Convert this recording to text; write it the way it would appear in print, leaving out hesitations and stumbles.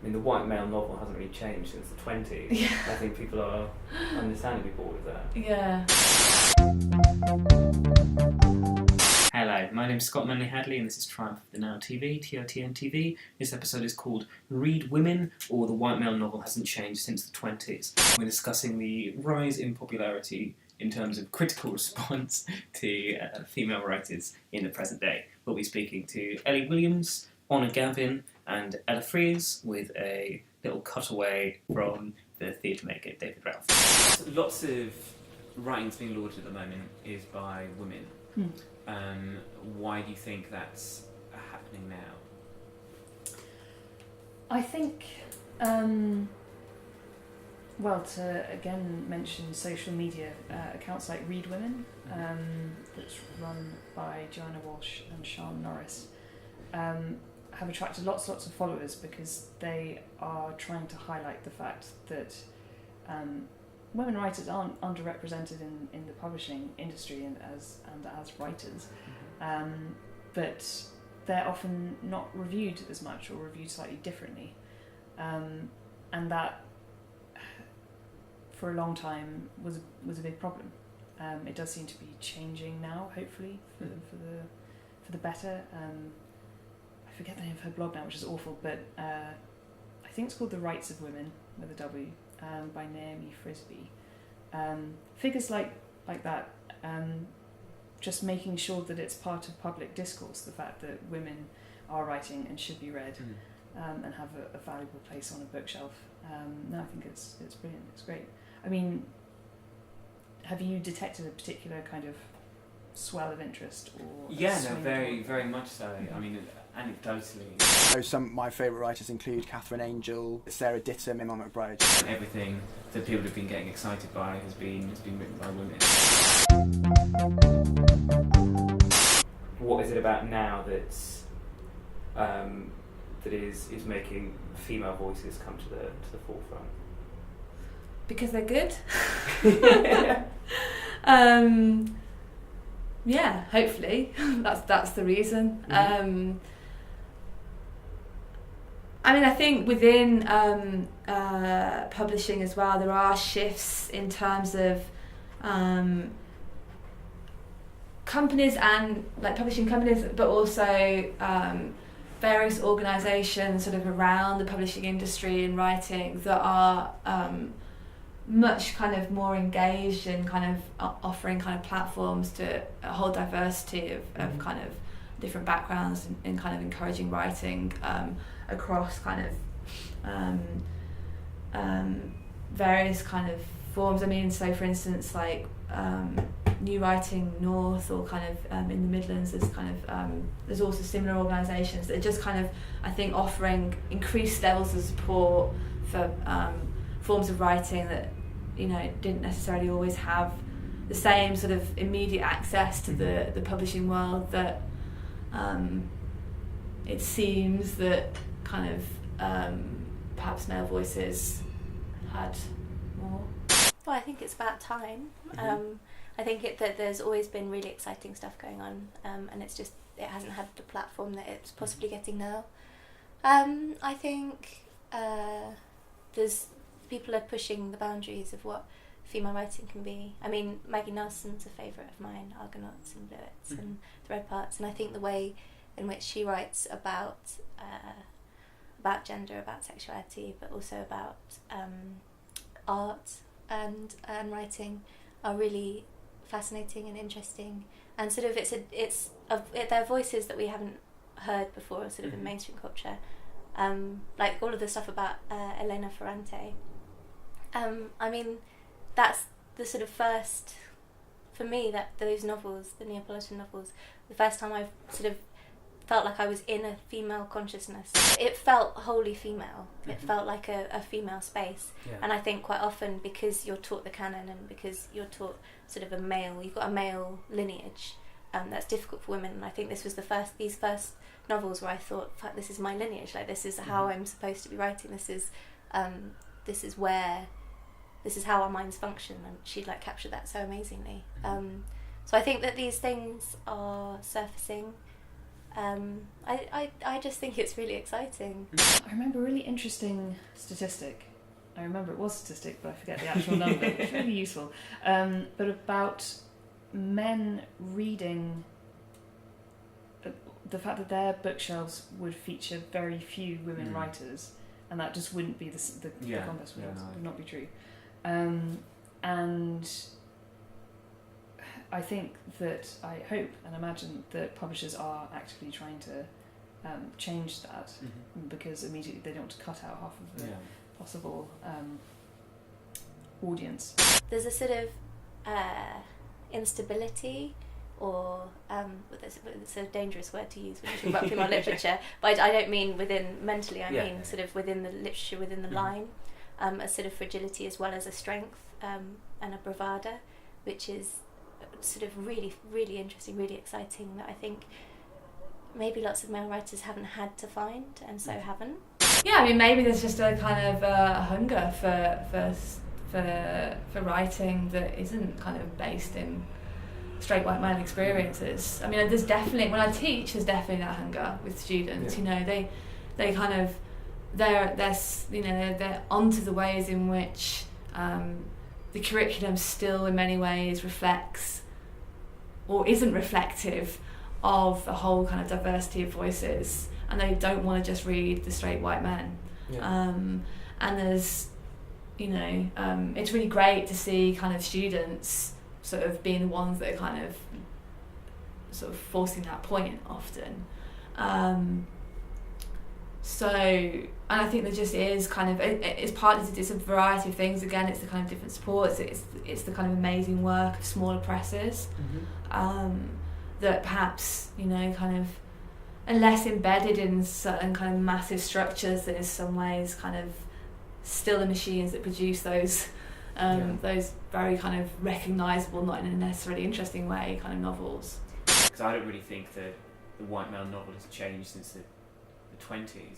mean, the white male novel hasn't really changed since the 20s. Yeah. I think people are understandably bored of that. Yeah. Hello, my name's Scott Manley Hadley and this is Triumph of the Now TV, TOTN TV. This episode is called Read Women, or The White Male Novel Hasn't Changed Since the 20s. We're discussing the rise in popularity in terms of critical response to female writers in the present day. We'll be speaking to Eley Williams, Gavin and Ella Frears with a little cutaway from the theatremaker David Ralfe. Lots of writing's being lauded at the moment is by women. Why do you think that's happening now? I think, well, to again mention social media accounts like Read Women, that's run by Joanna Walsh and Sian Norris, have attracted lots of followers because they are trying to highlight the fact that women writers aren't underrepresented in the publishing industry and as writers, but they're often not reviewed as much or reviewed slightly differently, and that for a long time was a big problem. It does seem to be changing now, hopefully for the better. I forget the name of her blog now, which is awful, but I think it's called The Rights of Women with a W, by Naomi Frisby. Figures like that, just making sure that it's part of public discourse, the fact that women are writing and should be read, and have a valuable place on a bookshelf. No, I think it's brilliant. It's great. I mean, have you detected a particular kind of swell of interest or? Yeah, no, very much so. Mm-hmm. I mean, anecdotally. So some of my favourite writers include Catherine Angel, Sarah Dittum, Emma McBride. Everything that people have been getting excited by has been written by women. What is it about now that's that is making female voices come to the forefront? Because they're good. Yeah, hopefully that's the reason. I mean, I think within publishing as well, there are shifts in terms of companies and like publishing companies, but also various organisations sort of around the publishing industry and writing that are much kind of more engaged in kind of offering kind of platforms to a whole diversity of kind of different backgrounds and kind of encouraging writing across kind of various kind of forms. I mean, so for instance, like New Writing North or kind of in the Midlands, there's kind of there's also similar organisations that are just kind of, I think, offering increased levels of support for forms of writing that, you know, didn't necessarily always have the same sort of immediate access to the publishing world that it seems that kind of perhaps male voices had more. Well, I think it's about time. I think that there's always been really exciting stuff going on, and it's just it hasn't had the platform that it's possibly getting now. I think there's people are pushing the boundaries of what female writing can be. I mean, Maggie Nelson's a favourite of mine, Argonauts and Bluets and Thread Parts, and I think the way in which she writes about gender, about sexuality, but also about art and writing are really fascinating and interesting, and sort of they're voices that we haven't heard before, sort of in mainstream culture, like all of the stuff about Elena Ferrante. I mean, that's the sort of first, for me, that those novels, the Neapolitan novels, the first time I've sort of felt like I was in a female consciousness. It felt wholly female. It felt like a female space. Yeah. And I think quite often, because you're taught the canon and because you're taught sort of you've got a male lineage, that's difficult for women. And I think this was these first novels where I thought, fuck, this is my lineage. Like, this is how I'm supposed to be writing. This is how our minds function, and she'd like captured that so amazingly. So I think that these things are surfacing. I just think it's really exciting. I remember a really interesting statistic. I remember it was a statistic, but I forget the actual number. It's really useful. But about men reading, the fact that their bookshelves would feature very few women writers, and that just wouldn't be the converse would not be true. And I think that, I hope and imagine that publishers are actively trying to change that, because immediately they don't want to cut out half of the possible audience. There's a sort of instability, or it's a dangerous word to use when you talk about female literature, but I don't mean mentally, I mean sort of within the literature, within the line, a sort of fragility as well as a strength, and a bravado, which is sort of really, really interesting, really exciting, that I think maybe lots of male writers haven't had to find, and so haven't. Yeah, I mean, maybe there's just a kind of hunger for writing that isn't kind of based in straight white male experiences. I mean, there's definitely, when I teach, there's definitely that hunger with students. You know, they kind of they're onto the ways in which the curriculum still in many ways reflects or isn't reflective of the whole kind of diversity of voices, and they don't want to just read the straight white men. And there's, it's really great to see kind of students sort of being the ones that are kind of sort of forcing that point often. And I think there just is kind of, it's a variety of things. Again, it's the kind of different supports, it's the kind of amazing work of smaller presses, that perhaps, kind of are less embedded in certain kind of massive structures, that in some ways kind of still the machines that produce those very kind of recognisable, not in a necessarily interesting way, kind of novels. Because I don't really think that the white male novel has changed since the 20s.